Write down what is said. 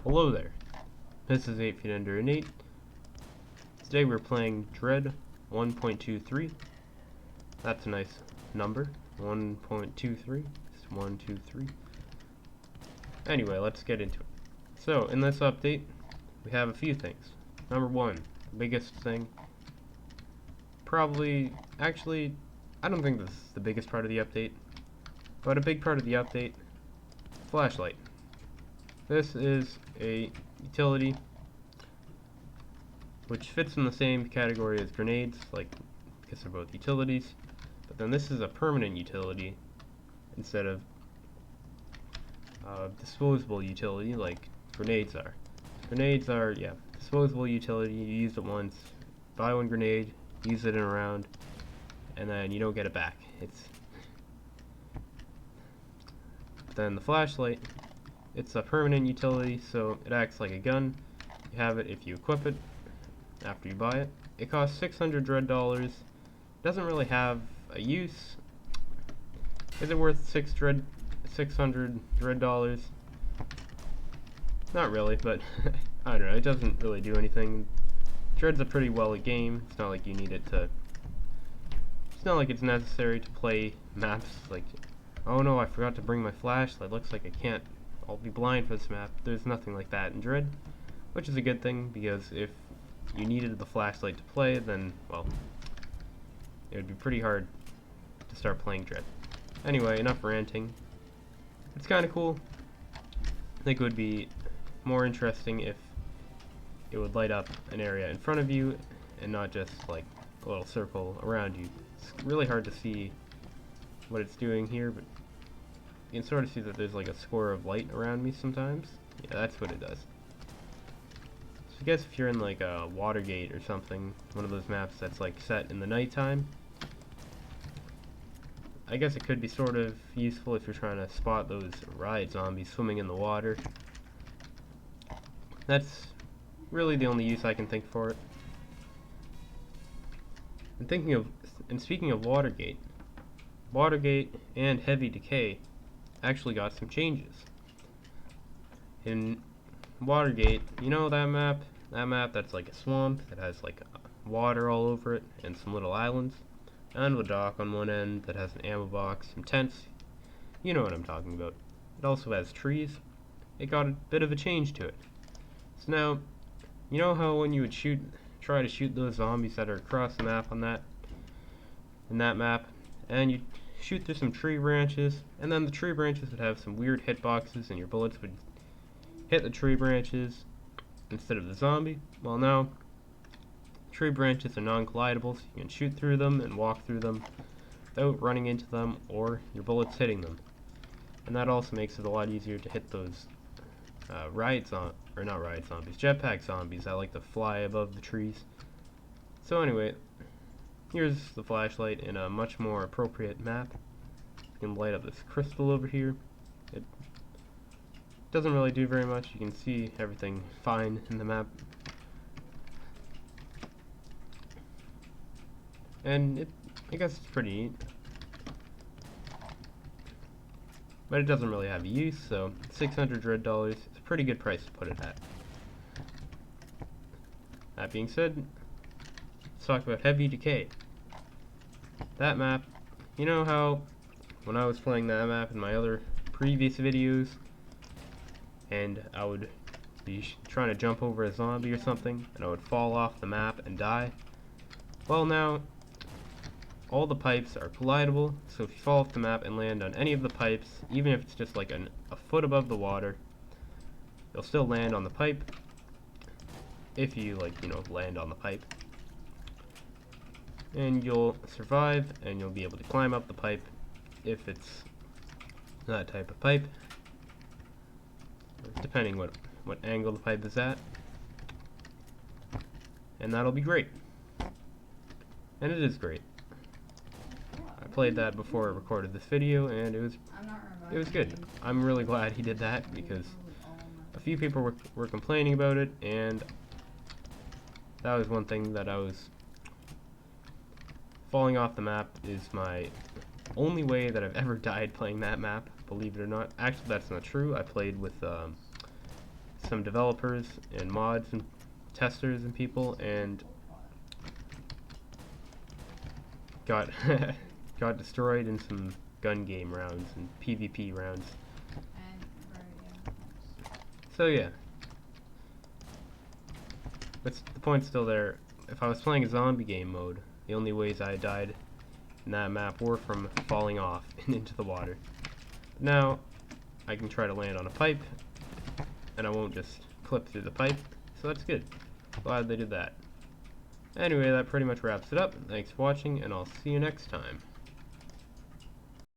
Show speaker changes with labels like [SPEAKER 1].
[SPEAKER 1] Hello there, this is 8 Feet Under Nate. Today we're playing Dread 1.23. That's a nice number, 1.23, it's 1, 2, 3. Anyway, let's get into it. So, in this update, we have a few things. Number one, the biggest thing, actually, I don't think this is the biggest part of the update, but a big part of the update, flashlight. This is a utility which fits in the same category as grenades, because they're both utilities, but then this is a permanent utility instead of disposable utility like grenades are. Grenades are, disposable utility. You use it once, buy one grenade, use it in a round, and then you don't get it back. Then the flashlight, it's a permanent utility, so it acts like a gun. You have it if you equip it after you buy it. It costs $600 dread dollars. Doesn't really have a use. Is it worth $600 dread dollars? Not really, but I don't know. It doesn't really do anything. Dread's a pretty well game. It's not like you need it to. It's not like it's necessary to play maps like, oh no, I forgot to bring my flashlight. Looks like I can't. I'll be blind for this map. There's nothing like that in Dread, which is a good thing, because if you needed the flashlight to play, then, well, it would be pretty hard to start playing Dread. Anyway, enough ranting. It's kind of cool. I think it would be more interesting if it would light up an area in front of you and not just like a little circle around you. It's really hard to see what it's doing here, but you can sort of see that there's like a score of light around me sometimes. Yeah, that's what it does. So I guess if you're in like a Watergate or something, one of those maps that's like set in the nighttime, I guess it could be sort of useful if you're trying to spot those riot zombies swimming in the water. That's really the only use I can think for it. And speaking of Watergate, Watergate and Heavy Decay actually got some changes. In Watergate, you know that map? That map that's like a swamp that has like water all over it and some little islands, and a dock on one end that has an ammo box, some tents. You know what I'm talking about. It also has trees. It got a bit of a change to it. So now, you know how when you would try to shoot those zombies that are across the map in that map, and you shoot through some tree branches, and then the tree branches would have some weird hitboxes, and your bullets would hit the tree branches instead of the zombie? Well, now, tree branches are non-collidable, so you can shoot through them and walk through them without running into them or your bullets hitting them. And that also makes it a lot easier to hit those jetpack zombies that like to fly above the trees. So anyway, here's the flashlight in a much more appropriate map. You can light up this crystal over here. It doesn't really do very much. You can see everything fine in the map. And I guess it's pretty neat. But it doesn't really have a use, so $600 dread dollars is a pretty good price to put it at. That being said, let's talk about Heavy Decay. That map, you know how when I was playing that map in my other previous videos, and I would be trying to jump over a zombie or something, and I would fall off the map and die? Well, now, all the pipes are collidable, so if you fall off the map and land on any of the pipes, even if it's just like a foot above the water, you'll still land on the pipe, if you land on the pipe. And you'll survive, and you'll be able to climb up the pipe if it's that type of pipe, depending what angle the pipe is at. And that'll be great. And it is great. I played that before I recorded this video, and it was good. I'm really glad he did that, because a few people were complaining about it, and that was one thing that I was falling off the map is my only way that I've ever died playing that map, believe it or not. Actually, that's not true. I played with some developers and mods and testers and people, and got got destroyed in some gun game rounds and PvP rounds. So yeah, but the point's still there. If I was playing a zombie game mode, the only ways I died in that map were from falling off and into the water. Now I can try to land on a pipe, and I won't just clip through the pipe, so that's good. Glad they did that. Anyway, that pretty much wraps it up. Thanks for watching, and I'll see you next time.